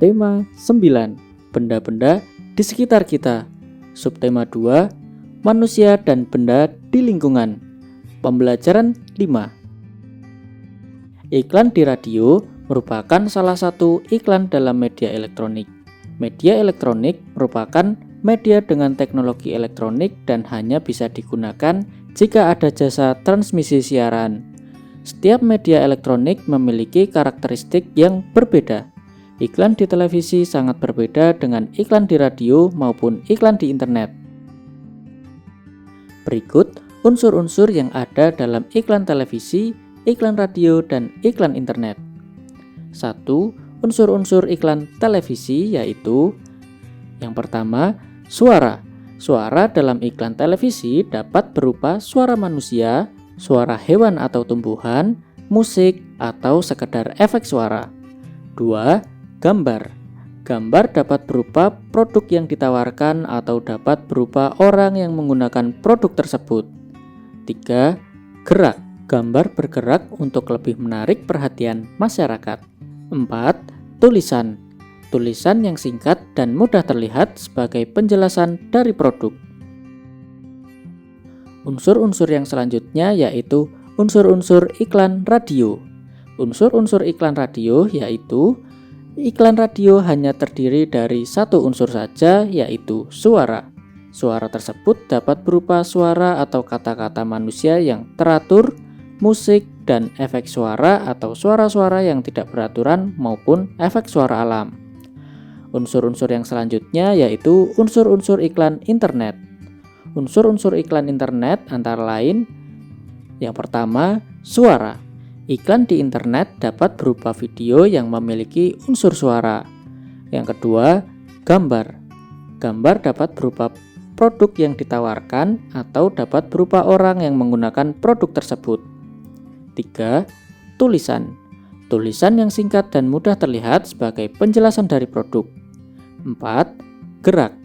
Tema 9, benda-benda di sekitar kita. Subtema 2, manusia dan benda di lingkungan. Pembelajaran 5. Iklan di radio merupakan salah satu iklan dalam media elektronik. Media elektronik merupakan media dengan teknologi elektronik dan hanya bisa digunakan jika ada jasa transmisi siaran. Setiap media elektronik memiliki karakteristik yang berbeda. Iklan di televisi sangat berbeda dengan iklan di radio maupun iklan di internet. Berikut unsur-unsur yang ada dalam iklan televisi, iklan radio, dan iklan internet. 1. Unsur-unsur iklan televisi yaitu: yang pertama, suara. Suara dalam iklan televisi dapat berupa suara manusia, suara hewan atau tumbuhan, musik, atau sekedar efek suara. 2. Gambar. Gambar dapat berupa produk yang ditawarkan atau dapat berupa orang yang menggunakan produk tersebut. 3. Gerak. Gambar bergerak untuk lebih menarik perhatian masyarakat. 4. Tulisan. Tulisan yang singkat dan mudah terlihat sebagai penjelasan dari produk. Unsur-unsur yang selanjutnya yaitu unsur-unsur iklan radio. Unsur-unsur iklan radio yaitu: iklan radio hanya terdiri dari satu unsur saja, yaitu suara. Suara tersebut dapat berupa suara atau kata-kata manusia yang teratur, musik, dan efek suara atau suara-suara yang tidak beraturan maupun efek suara alam. Unsur-unsur yang selanjutnya yaitu unsur-unsur iklan internet. Unsur-unsur iklan internet antara lain: yang pertama, suara. Iklan di internet dapat berupa video yang memiliki unsur suara. Yang kedua, gambar. Gambar dapat berupa produk yang ditawarkan atau dapat berupa orang yang menggunakan produk tersebut. 3. Tulisan. Tulisan yang singkat dan mudah terlihat sebagai penjelasan dari produk. 4. Gerak.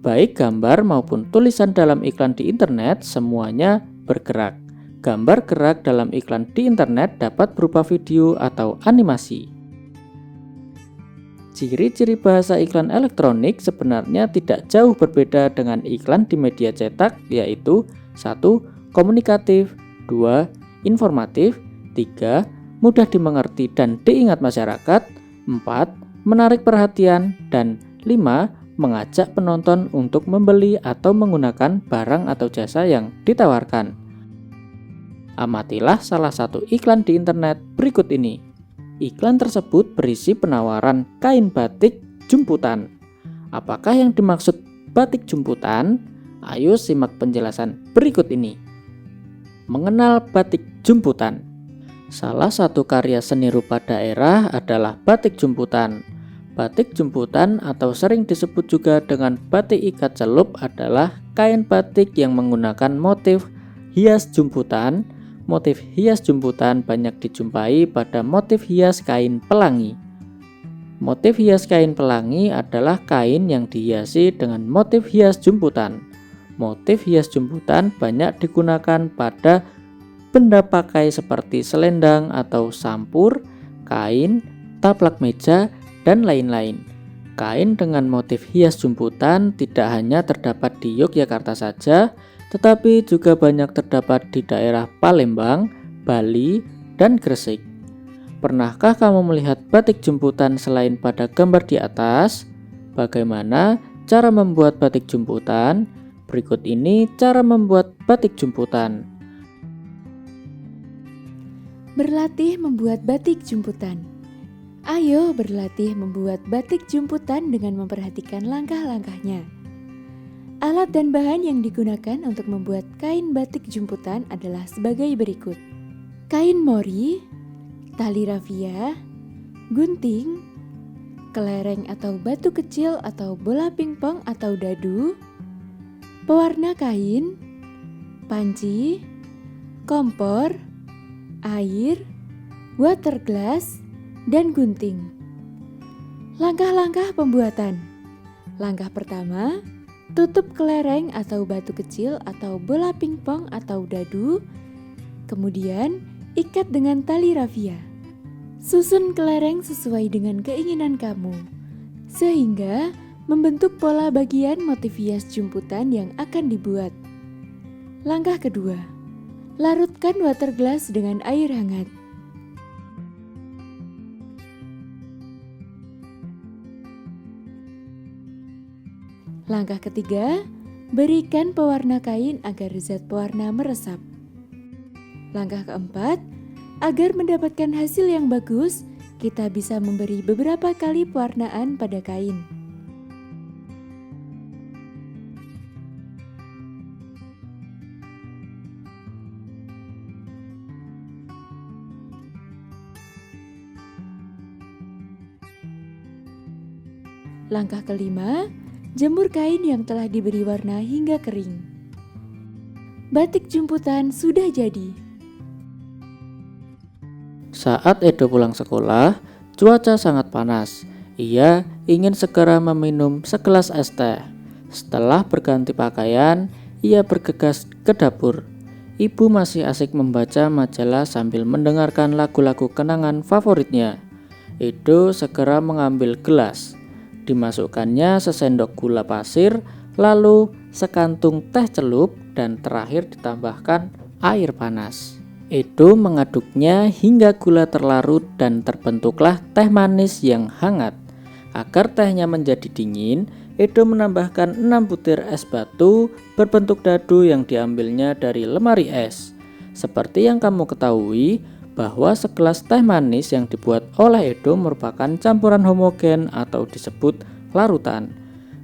Baik gambar maupun tulisan dalam iklan di internet semuanya bergerak. Gambar gerak dalam iklan di internet dapat berupa video atau animasi. Ciri-ciri bahasa iklan elektronik sebenarnya tidak jauh berbeda dengan iklan di media cetak, yaitu: 1. Komunikatif, 2. Informatif, 3. Mudah dimengerti dan diingat masyarakat, 4. Menarik perhatian, dan 5. Mengajak penonton untuk membeli atau menggunakan barang atau jasa yang ditawarkan. Amatilah salah satu iklan di internet berikut ini. Iklan tersebut berisi penawaran kain batik jumputan. Apakah yang dimaksud batik jumputan? Ayo simak penjelasan berikut ini. Mengenal batik jumputan. Salah satu karya seni rupa daerah adalah batik jumputan. Batik jumputan atau sering disebut juga dengan batik ikat celup adalah kain batik yang menggunakan motif hias jumputan. Motif hias jumputan banyak dijumpai pada motif hias kain pelangi. Motif hias kain pelangi adalah kain yang dihiasi dengan motif hias jumputan. Motif hias jumputan banyak digunakan pada benda pakai seperti selendang atau sampur, kain, taplak meja, dan lain-lain. Kain dengan motif hias jumputan tidak hanya terdapat di Yogyakarta saja, tetapi juga banyak terdapat di daerah Palembang, Bali, dan Gresik. Pernahkah kamu melihat batik jumputan selain pada gambar di atas? Bagaimana cara membuat batik jumputan? Berikut ini cara membuat batik jumputan. Berlatih membuat batik jumputan. Ayo berlatih membuat batik jumputan dengan memperhatikan langkah-langkahnya. Alat dan bahan yang digunakan untuk membuat kain batik jumputan adalah sebagai berikut: kain mori, tali rafia, gunting, kelereng atau batu kecil atau bola pingpong atau dadu, pewarna kain, panci, kompor, air, water glass, dan gunting. Langkah-langkah pembuatan. Langkah pertama, tutup kelereng atau batu kecil atau bola pingpong atau dadu, kemudian ikat dengan tali rafia. Susun kelereng sesuai dengan keinginan kamu. sehingga membentuk pola bagian motif hias jumputan yang akan dibuat. Langkah kedua, larutkan water glass dengan air hangat. Langkah ketiga, berikan pewarna kain agar zat pewarna meresap. Langkah keempat, agar mendapatkan hasil yang bagus, kita bisa memberi beberapa kali pewarnaan pada kain. Langkah kelima, jemur kain yang telah diberi warna hingga kering. Batik jumputan sudah jadi. Saat Edo pulang sekolah, cuaca sangat panas. Ia ingin segera meminum segelas es teh. Setelah berganti pakaian, ia bergegas ke dapur. Ibu masih asik membaca majalah sambil mendengarkan lagu-lagu kenangan favoritnya. Edo segera mengambil gelas. Dimasukkannya sesendok gula pasir, lalu sekantung teh celup, dan terakhir ditambahkan air panas. Edo mengaduknya hingga gula terlarut dan terbentuklah teh manis yang hangat. Agar tehnya menjadi dingin, Edo menambahkan 6 butir es batu berbentuk dadu yang diambilnya dari lemari es. Seperti yang kamu ketahui, bahwa segelas teh manis yang dibuat oleh Edo merupakan campuran homogen atau disebut larutan.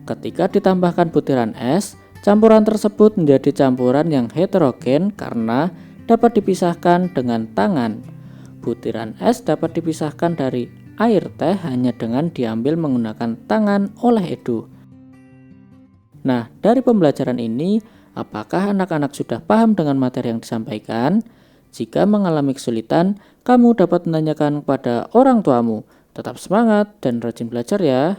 Ketika ditambahkan butiran es, campuran tersebut menjadi campuran yang heterogen karena dapat dipisahkan dengan tangan. Butiran es dapat dipisahkan dari air teh hanya dengan diambil menggunakan tangan oleh Edo. Nah, dari pembelajaran ini, apakah anak-anak sudah paham dengan materi yang disampaikan? Jika mengalami kesulitan, kamu dapat menanyakan kepada orang tuamu. Tetap semangat dan rajin belajar ya.